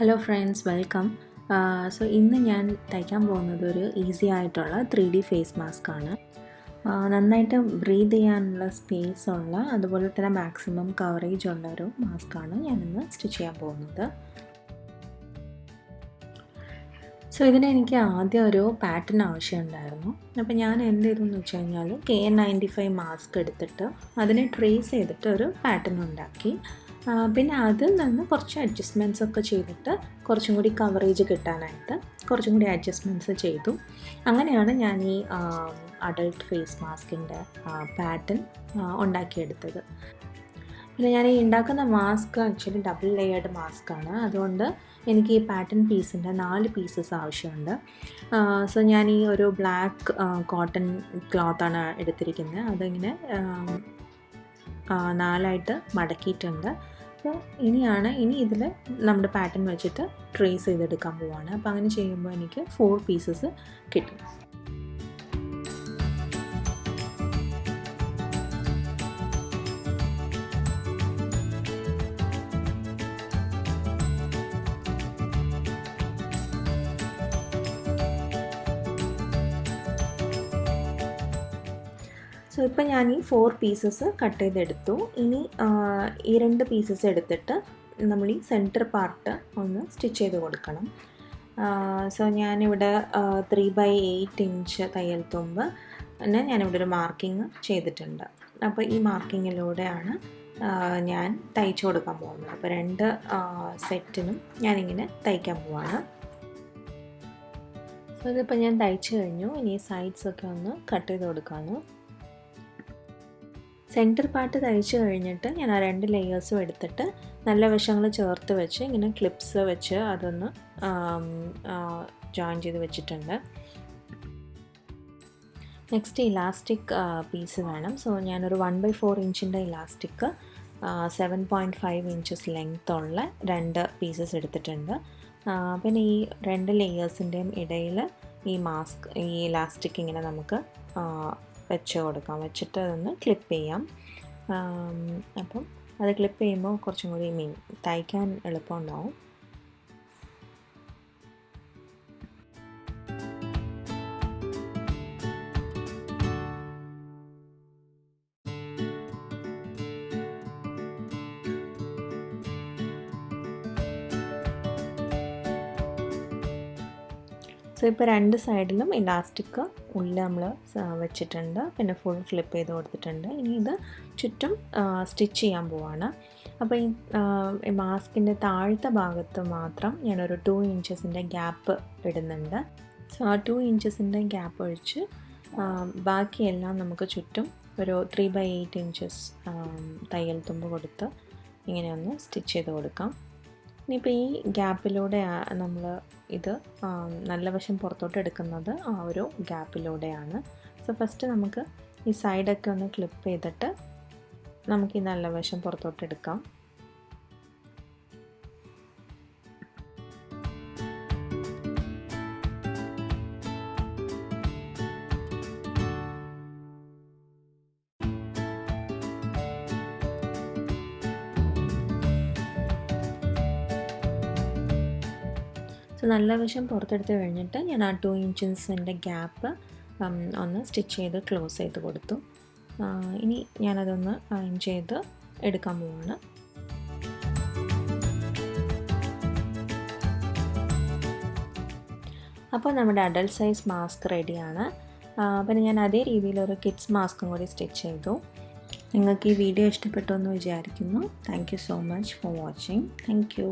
Hello friends, welcome. So ഇന്ന് ഞാൻ തയ്ക്കാൻ പോകുന്നത് ഒരു ഈസി ആയിട്ടുള്ള 3D ഫേസ് മാസ്ക് ആണ്. നന്നായിട്ട് ബ്രീത്ത് ചെയ്യാനുള്ള സ്പേസ് ഉള്ള, അതുപോലെ തന്നെ മാക്സിമം കവറേജ് ഉള്ള ഒരു മാസ്കാണ് ഞാനിന്ന് സ്റ്റിച്ച് ചെയ്യാൻ പോകുന്നത്. സോ ഇതിന് എനിക്ക് ആദ്യം ഒരു പാറ്റേൺ ആവശ്യമുണ്ടായിരുന്നു. അപ്പോൾ ഞാൻ എന്ത് ചെയ്തെന്ന് വെച്ച് കഴിഞ്ഞാൽ KN95 മാസ്ക് എടുത്തിട്ട് അതിനെ ട്രേസ് ചെയ്തിട്ട് ഒരു പാറ്റേൺ ഉണ്ടാക്കി. പിന്നെ അതിൽ നിന്ന് കുറച്ച് അഡ്ജസ്റ്റ്മെൻറ്റ്സ് ഒക്കെ ചെയ്തിട്ട് കുറച്ചും കൂടി കവറേജ് കിട്ടാനായിട്ട് കുറച്ചും കൂടി അഡ്ജസ്റ്റ്മെൻറ്റ്സ് ചെയ്തു. അങ്ങനെയാണ് ഞാൻ ഈ അഡൾട്ട് ഫേസ് മാസ്കിൻ്റെ പാറ്റേൺ ഉണ്ടാക്കിയെടുത്തത്. പിന്നെ ഞാൻ ഈ ഉണ്ടാക്കുന്ന മാസ്ക് ആക്ച്വലി ഡബിൾ ലെയേർഡ് മാസ്കാണ്. അതുകൊണ്ട് എനിക്ക് ഈ പാറ്റേൺ പീസിൻ്റെ 4 പീസസ് ആവശ്യമുണ്ട്. സോ ഞാൻ ഈ ഒരു ബ്ലാക്ക് കോട്ടൺ ക്ലോത്താണ് എടുത്തിരിക്കുന്നത്. അതിങ്ങനെ 4ആയിട്ട് മടക്കിയിട്ടുണ്ട്. അപ്പോൾ ഇനി ഇതിൽ നമ്മുടെ പാറ്റേൺ വെച്ചിട്ട് ട്രേസ് ചെയ്തെടുക്കാൻ പോവാണ്. അപ്പോൾ അങ്ങനെ ചെയ്യുമ്പോൾ എനിക്ക് 4 പീസസ് കിട്ടും. സോ ഇപ്പം ഞാൻ ഈ 4 പീസസ് കട്ട് ചെയ്തെടുത്തു. ഇനി ഈ 2 പീസസ് എടുത്തിട്ട് നമ്മൾ ഈ സെൻറ്റർ പാർട്ട് ഒന്ന് സ്റ്റിച്ച് ചെയ്ത് കൊടുക്കണം. സോ ഞാനിവിടെ 3/8 ഇഞ്ച് തയ്യൽ തുമ്പ് പിന്നെ ഞാനിവിടെ ഒരു മാർക്കിങ് ചെയ്തിട്ടുണ്ട്. അപ്പോൾ ഈ മാർക്കിങ്ങിലൂടെയാണ് ഞാൻ തയ്ച്ചു കൊടുക്കാൻ പോകുന്നത്. അപ്പോൾ 2 സെറ്റിനും ഞാനിങ്ങനെ തയ്ക്കാൻ പോവാണ്. സോ ഇതിപ്പോൾ ഞാൻ തയ്ച്ചു കഴിഞ്ഞു. ഇനി സൈഡ്സൊക്കെ ഒന്ന് കട്ട് ചെയ്ത് കൊടുക്കാമെന്ന്. സെൻറ്റർ പാർട്ട് തയ്ച്ചു കഴിഞ്ഞിട്ട് ഞാൻ ആ 2 ലെയേഴ്സും എടുത്തിട്ട് നല്ല വശങ്ങൾ ചേർത്ത് വെച്ച് ഇങ്ങനെ ക്ലിപ്സ് വെച്ച് അതൊന്ന് ജോയിൻ ചെയ്ത് വെച്ചിട്ടുണ്ട്. നെക്സ്റ്റ് ഇലാസ്റ്റിക് പീസ് വേണം. സോ ഞാനൊരു 1/4 ഇഞ്ചിൻ്റെ ഇലാസ്റ്റിക് 7.5 ഇഞ്ചസ് ലെങ്ത് ഉള്ള 2 പീസസ് എടുത്തിട്ടുണ്ട്. പിന്നെ ഈ 2 ലെയേഴ്സിൻ്റെയും ഇടയിൽ ഈ ഇലാസ്റ്റിക് ഇങ്ങനെ നമുക്ക് വെച്ച് കൊടുക്കാം. വെച്ചിട്ട് അതൊന്ന് ക്ലിപ്പ് ചെയ്യാം. അപ്പം അത് ക്ലിപ്പ് ചെയ്യുമ്പോൾ കുറച്ചും കൂടി തയ്ക്കാൻ എളുപ്പമുണ്ടാവും. സോ ഇപ്പോൾ 2 സൈഡിലും ഇലാസ്റ്റിക് ഉള്ളിൽ നമ്മൾ വെച്ചിട്ടുണ്ട്. പിന്നെ ഫുൾ ഫ്ലിപ്പ് ചെയ്ത് കൊടുത്തിട്ടുണ്ട്. ഇനി ഇത് ചുറ്റും സ്റ്റിച്ച് ചെയ്യാൻ പോവാണ്. അപ്പോൾ ഈ മാസ്കിൻ്റെ താഴത്തെ ഭാഗത്ത് മാത്രം ഞാനൊരു 2 ഇഞ്ചസിൻ്റെ ഗ്യാപ്പ് ഇടുന്നുണ്ട്. സോ ആ 2 ഇഞ്ചസിൻ്റെ ഗ്യാപ്പ് ഒഴിച്ച് ബാക്കിയെല്ലാം നമുക്ക് ചുറ്റും ഒരു 3/8 ഇഞ്ചസ് തയ്യൽ തുമ്പ് കൊടുത്ത് ഇങ്ങനെ ഒന്ന് സ്റ്റിച്ച് ചെയ്ത് കൊടുക്കാം. ഇനിയിപ്പോൾ ഈ ഗ്യാപ്പിലൂടെ നമ്മൾ ഇത് നല്ല വശം പുറത്തോട്ട് എടുക്കുന്നത് ആ ഒരു ഗ്യാപ്പിലൂടെയാണ്. സോ ഫസ്റ്റ് നമുക്ക് ഈ സൈഡൊക്കെ ഒന്ന് ക്ലിപ്പ് ചെയ്തിട്ട് നമുക്ക് ഈ നല്ല വശം പുറത്തോട്ട് എടുക്കാം. സോ നല്ല വശം പുറത്തെടുത്ത് കഴിഞ്ഞിട്ട് ഞാൻ ആ 2 ഇഞ്ചസിൻ്റെ ഗ്യാപ്പ് ഒന്ന് സ്റ്റിച്ച് ചെയ്ത് ക്ലോസ് ചെയ്ത് കൊടുത്തു. ഇനി ഞാനതൊന്ന് അയൺ ചെയ്ത് എടുക്കാൻ പോവാണ്. അപ്പോൾ നമ്മുടെ അഡൽട്ട് സൈസ് മാസ്ക് റെഡിയാണ്. പിന്നെ ഞാൻ അതേ രീതിയിലൊരു കിഡ്സ് മാസ്കും കൂടി സ്റ്റിച്ച് ചെയ്തു. നിങ്ങൾക്ക് ഈ വീഡിയോ ഇഷ്ടപ്പെട്ടു എന്ന് വിചാരിക്കുന്നു. Thank you so much for watching. Thank you.